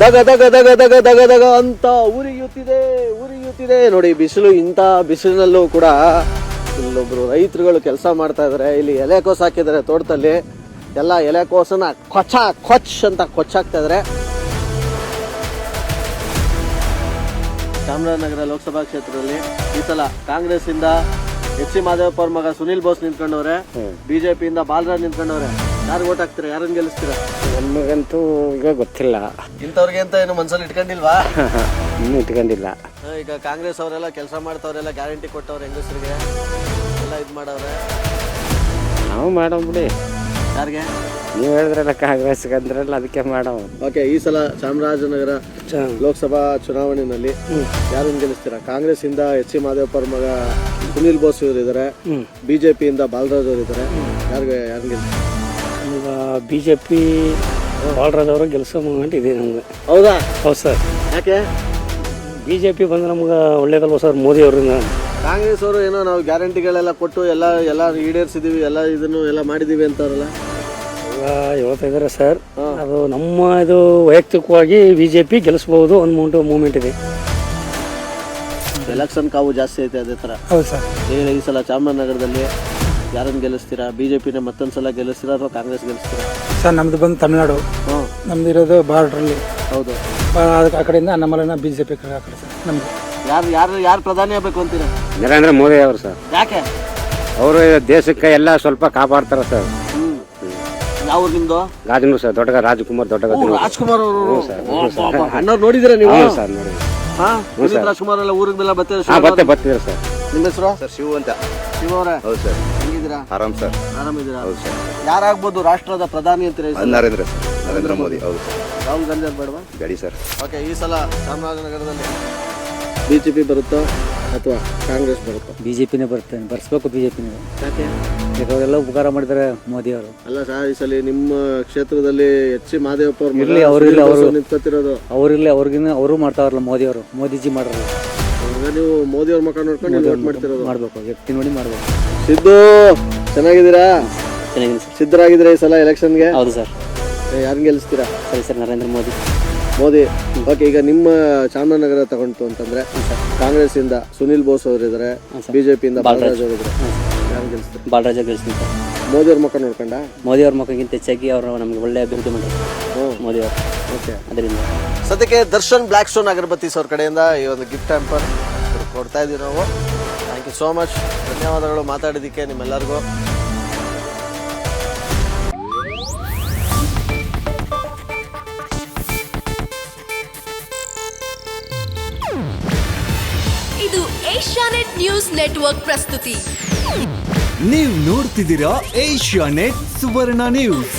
ದಗ ದಗ ದಗ ದಗ ದಗ ದಗ ಅಂತ ಉರಿಯುತ್ತಿದೆ ನೋಡಿ. ಬಿಸಿಲು, ಇಂಥ ಬಿಸಿಲಿನಲ್ಲೂ ಕೂಡ ಇಲ್ಲೊಬ್ರು ರೈತರುಗಳು ಕೆಲಸ ಮಾಡ್ತಾ ಇದಾರೆ. ಇಲ್ಲಿ ಎಲೆಕೋಸು ಹಾಕಿದ್ದಾರೆ ತೋಟದಲ್ಲಿ. ಎಲ್ಲ ಎಲೆಕೋಸನ್ನ ಕೊಚ್ ಅಂತ ಕೊಚ್ಚಾಕ್ತಾ ಇದಾರೆ. ಚಾಮರಾಜನಗರ ಲೋಕಸಭಾ ಕ್ಷೇತ್ರದಲ್ಲಿ ಈ ಸಲ ಕಾಂಗ್ರೆಸ್ ಇಂದ ಎಚ್ ಸಿ ಮಾದೇವಪ್ಪ ಅವ್ರ ಮಗ ಸುನಿಲ್ ಬೋಸ್ ನಿಂತ್ಕೊಂಡವ್ರೆ, ಬಿಜೆಪಿಯಿಂದ ಬಾಲರಾಜ್ ನಿಂತ್ಕೊಂಡವ್ರೆ. ಯಾರು ಓಟ್ ಹಾಕ್ತೀರಾ? ಯಾರನ್ನ ಗೆಲ್ಲಿಸ್ತೀರಾ? ನಮಗಂತೂ ಈಗ ಗೊತ್ತಿಲ್ಲ. ಇಂಥವ್ರಿಗೆ ಅಂತ ಏನು ಮನ್ಸಲ್ಲಿ ಇಟ್ಕೊಂಡಿಲ್ವಾ? ಇನ್ನೂ ಇಟ್ಕೊಂಡಿಲ್ಲ. ಈಗ ಕಾಂಗ್ರೆಸ್ ಅವರೆಲ್ಲ ಕೆಲಸ ಮಾಡ್ತವ್ರೆಲ್ಲ, ಗ್ಯಾರಂಟಿ ಕೊಟ್ಟವ್ರೆ ಹೆಂಗಸರಿಗೆ ಎಲ್ಲ ಇದು ಮಾಡವ್ರೆ. ನಾವು ಮಾಡೋ ಬಿಡಿ. ಯಾರಿಗೆ? ನೀವು ಹೇಳಿದ್ರಲ್ಲ ಕಾಂಗ್ರೆಸ್ ಅಂದ್ರಲ್ಲ, ಅದಕ್ಕೆ ಮಾಡೋ. ಓಕೆ, ಈ ಸಲ ಚಾಮರಾಜನಗರ ಲೋಕಸಭಾ ಚುನಾವಣೆಯಲ್ಲಿ ಯಾರನ್ನ ಗೆಲ್ಲಿಸ್ತೀರಾ? ಕಾಂಗ್ರೆಸ್ ಇಂದ ಎಚ್ ಸಿ ಮಾದೇವಪ್ಪ ಅವ್ರ ಮಗ ಸುನಿಲ್ ಬೋಸ್ ಇವರು ಇದ್ದಾರೆ, ಬಿಜೆಪಿಯಿಂದ ಬಾಲರಾಜ್ ಅವರು ಇದ್ದಾರೆ. ಯಾರನ್ನ ಗೆಲ್ಲಿಸ್ತೀರಾ? ಬಿಜೆಪಿ ಬಾಲರಾಜ್ ಅವರು ಗೆಲ್ಸೋ ಮೂಮೆಂಟ್ ಇದೆ ನಮ್ಗೆ. ಹೌದಾ? ಹೌದು ಸರ್. ಯಾಕೆ? ಬಿಜೆಪಿ ಬಂದ್ರೆ ನಮ್ಗೆ ಒಳ್ಳೇದಲ್ವ ಸರ್ ಮೋದಿ ಅವರಿಂದ. ಕಾಂಗ್ರೆಸ್ ಅವರು ಏನೋ ನಾವು ಗ್ಯಾರಂಟಿಗಳೆಲ್ಲ ಕೊಟ್ಟು ಎಲ್ಲ ಈಡೇರಿಸಿದೀವಿ, ಎಲ್ಲ ಮಾಡಿದೀವಿ ಅಂತಾರಲ್ಲ. ಹೇಳ್ತಾ ಇದ್ದಾರೆ ಸರ್. ಅದು ನಮ್ಮ ಇದು ವೈಯಕ್ತಿಕವಾಗಿ ಬಿಜೆಪಿ ಗೆಲ್ಲಿಸಬಹುದು ಒಂದು ಮೂಮೆಂಟ್ ಇದೆ. ಎಲೆಕ್ಷನ್ ಕಾವು ಜಾಸ್ತಿ ಐತೆ ಅದೇ ಥರ. ಹೌದು ಸರ್. ಈಗ ಈ ಸಲ ಚಾಮರಾಜನಗರದಲ್ಲಿ ಯಾರನ್ನು ಗೆಲ್ಲಿಸ್ತೀರಾ? ಬಿಜೆಪಿನ ಮತ್ತೊಂದ್ಸಲ ಗೆಲ್ಲಿಸ್ತೀರಾ ಅಥವಾ ಕಾಂಗ್ರೆಸ್ ಗೆಲ್ಲಿಸ್ತೀರಾ? ಸರ್ ನಮ್ದು ಬಂದು ತಮಿಳ್ನಾಡು. ನಮ್ದು ಇರೋದು ಬಾರ್ಡ್ರಲ್ಲಿ. ಹೌದು. ಆ ಕಡೆಯಿಂದ ನಮ್ಮಲ್ಲ ಬಿಜೆಪಿ ಕಡೆ ಸರ್. ನಮ್ದು ಯಾರು ಪ್ರಧಾನಿ ಆಗ್ಬೇಕು ಅಂತೀರಾ? ನರೇಂದ್ರ ಮೋದಿ ಅವರು ಸರ್. ಯಾಕೆ? ಅವರು ದೇಶಕ್ಕೆ ಎಲ್ಲ ಸ್ವಲ್ಪ ಕಾಪಾಡ್ತಾರ ಸರ್. ಯಾವ ನಿಮ್ದು? ಗಾಜನೂರು ಸರ್. ದೊಡ್ಡ ರಾಜ್ಕುಮಾರ್ ರಾಜ್ಕುಮಾರ್ ಅವರು ಅಣ್ಣವ್ರು ನೋಡಿದಿರ ನೀವು? ಸರ್ ನೋಡಿ. ರಾಜ್ಕುಮಾರ್ ಎಲ್ಲ ಊರಿಗೆಲ್ಲ ಬರ್ತಿದ್ರು ಸರ್. ನಿಮ್ಮ ಹೆಸರು? ಸರ್ ಶಿವು ಅಂತ. ಶಿವ ಅವರೇ? ಹೌದು ಸರ್. ಹೆಂಗಿದ್ದೀರಾ? ಆರಾಮ್ ಸರ್. ಆರಾಮಿದ್ದೀರಾ? ಹೌದು ಸರ್. ಯಾರಾಗ್ಬೋದು ರಾಷ್ಟ್ರದ ಪ್ರಧಾನಿ ಅಂತೀರಾ? ನರೇಂದ್ರ ಮೋದಿ. ಹೌದು ಸರ್. ರಾಹುಲ್ ಗಾಂಧಿ ಅವ್ರು ಬೇಡವಾ? ಬೇಡಿ ಸರ್. ಓಕೆ, ಈ ಸಲ ಚಾಮರಾಜನಗರದಲ್ಲಿ ಬಿಜೆಪಿ ಬರುತ್ತೋ ಅಥವಾ ಕಾಂಗ್ರೆಸ್ ಬರುತ್ತೋ? ಬಿಜೆಪಿನೇ ಬರ್ತೇನೆ, ಬರ್ಸ್ಬೇಕು ಬಿಜೆಪಿನೇ. ಯಾಕೆ? ಅವರೆಲ್ಲ ಉಪಕಾರ ಮಾಡಿದ್ದಾರೆ ಮೋದಿ ಅವರು. ಅಲ್ಲ ಸರ್, ಈ ಸಲ ನಿಮ್ಮ ಕ್ಷೇತ್ರದಲ್ಲಿ ಎಚ್ ಸಿ ಮಾದೇವಪ್ಪ ಅವ್ರು ನಿಂತ್ಕೊತಿರೋದು. ಅವ್ರಿರ್ಲಿ, ಅವ್ರಿಗಿನ್ನ ಅವರು ಮಾಡ್ತಾವ್ರಲ್ಲ ಮೋದಿ ಅವರು. ಮೋದಿಜಿ ಮಾಡ್ರಲ್ಲ. ನೀವು ಮೋದಿ ಅವ್ರ ಮುಖ ನೋಡ್ಕೊಂಡು ವೋಟ್ ಮಾಡ್ತಿರೋದು? ಮಾಡ್ಬೇಕು, ವ್ಯಕ್ತಿ ನೋಡಿ ಮಾಡ್ಬೇಕು. ಸಿದ್ದು ಚೆನ್ನಾಗಿದ್ದೀರಾ? ಚೆನ್ನಾಗಿದೆ ಸರ್. ಸಿದ್ಧರಾಗಿದ್ದೀರಾ ಈ ಸಲ ಎಲೆಕ್ಷನ್ಗೆ? ಹೌದು ಸರ್. ಯಾರನ್ನ ಗೆಲ್ಲಿಸ್ತೀರಾ? ಸರಿ ಸರ್, ನರೇಂದ್ರ ಮೋದಿ. ಓಕೆ, ಈಗ ನಿಮ್ಮ ಚಾಮರಾಜನಗರ ತಗೊಂಡು ಅಂತಂದ್ರೆ ಕಾಂಗ್ರೆಸ್ ಇಂದ ಸುನಿಲ್ ಬೋಸ್ ಅವರು ಇದಾರೆ, ಬಿಜೆಪಿಯಿಂದ ಬಾಲರಾಜ್ ಅವರು ಇದಾರೆ. ಯಾರನ್ನ ಗೆಲ್ಲಿಸ್ತೀರಾ? ಬಾಲರಾಜ ಗೆಲ್ಸ್ತೀನಿ ಸರ್. ಮೋದಿ ಅವ್ರ ಮುಖ ನೋಡ್ಕೊಂಡ? ಮೋದಿ ಅವ್ರ ಮುಖಕ್ಕಿಂತ ಹೆಚ್ಚಾಗಿ ಅವರು ನಮ್ಗೆ ಒಳ್ಳೆ ಅಭಿವೃದ್ಧಿ ಮಾಡಿದ್ರು ಮೋದಿ ಅವರು. ಓಕೆ, ಅದರಿಂದ ಸದ್ಯಕ್ಕೆ ದರ್ಶನ್ ಬ್ಲ್ಯಾಕ್ ಸ್ಟೋನ್ ಅಗರಬತ್ತೀಸ್ ಅವ್ರ ಕಡೆಯಿಂದ ಈ ಒಂದು ಗಿಫ್ಟ್ ಹ್ಯಾಂಪರ್ ಕೊಡ್ತಾ ಇದೀವಿ ನಾವು. Thank you so much. ಧನ್ಯವಾದಗಳು ಮಾತಾಡಿದ್ದಕ್ಕೆ ನಿಮ್ಮೆಲ್ಲರಿಗೂ. ಇದು ಏಷ್ಯಾನೆಟ್ ನ್ಯೂಸ್ ನೆಟ್ವರ್ಕ್ ಪ್ರಸ್ತುತಿ. ನೀವು ನೋಡ್ತಿದ್ದೀರಾ ಏಷ್ಯಾನೆಟ್ ಸುವರ್ಣ ನ್ಯೂಸ್.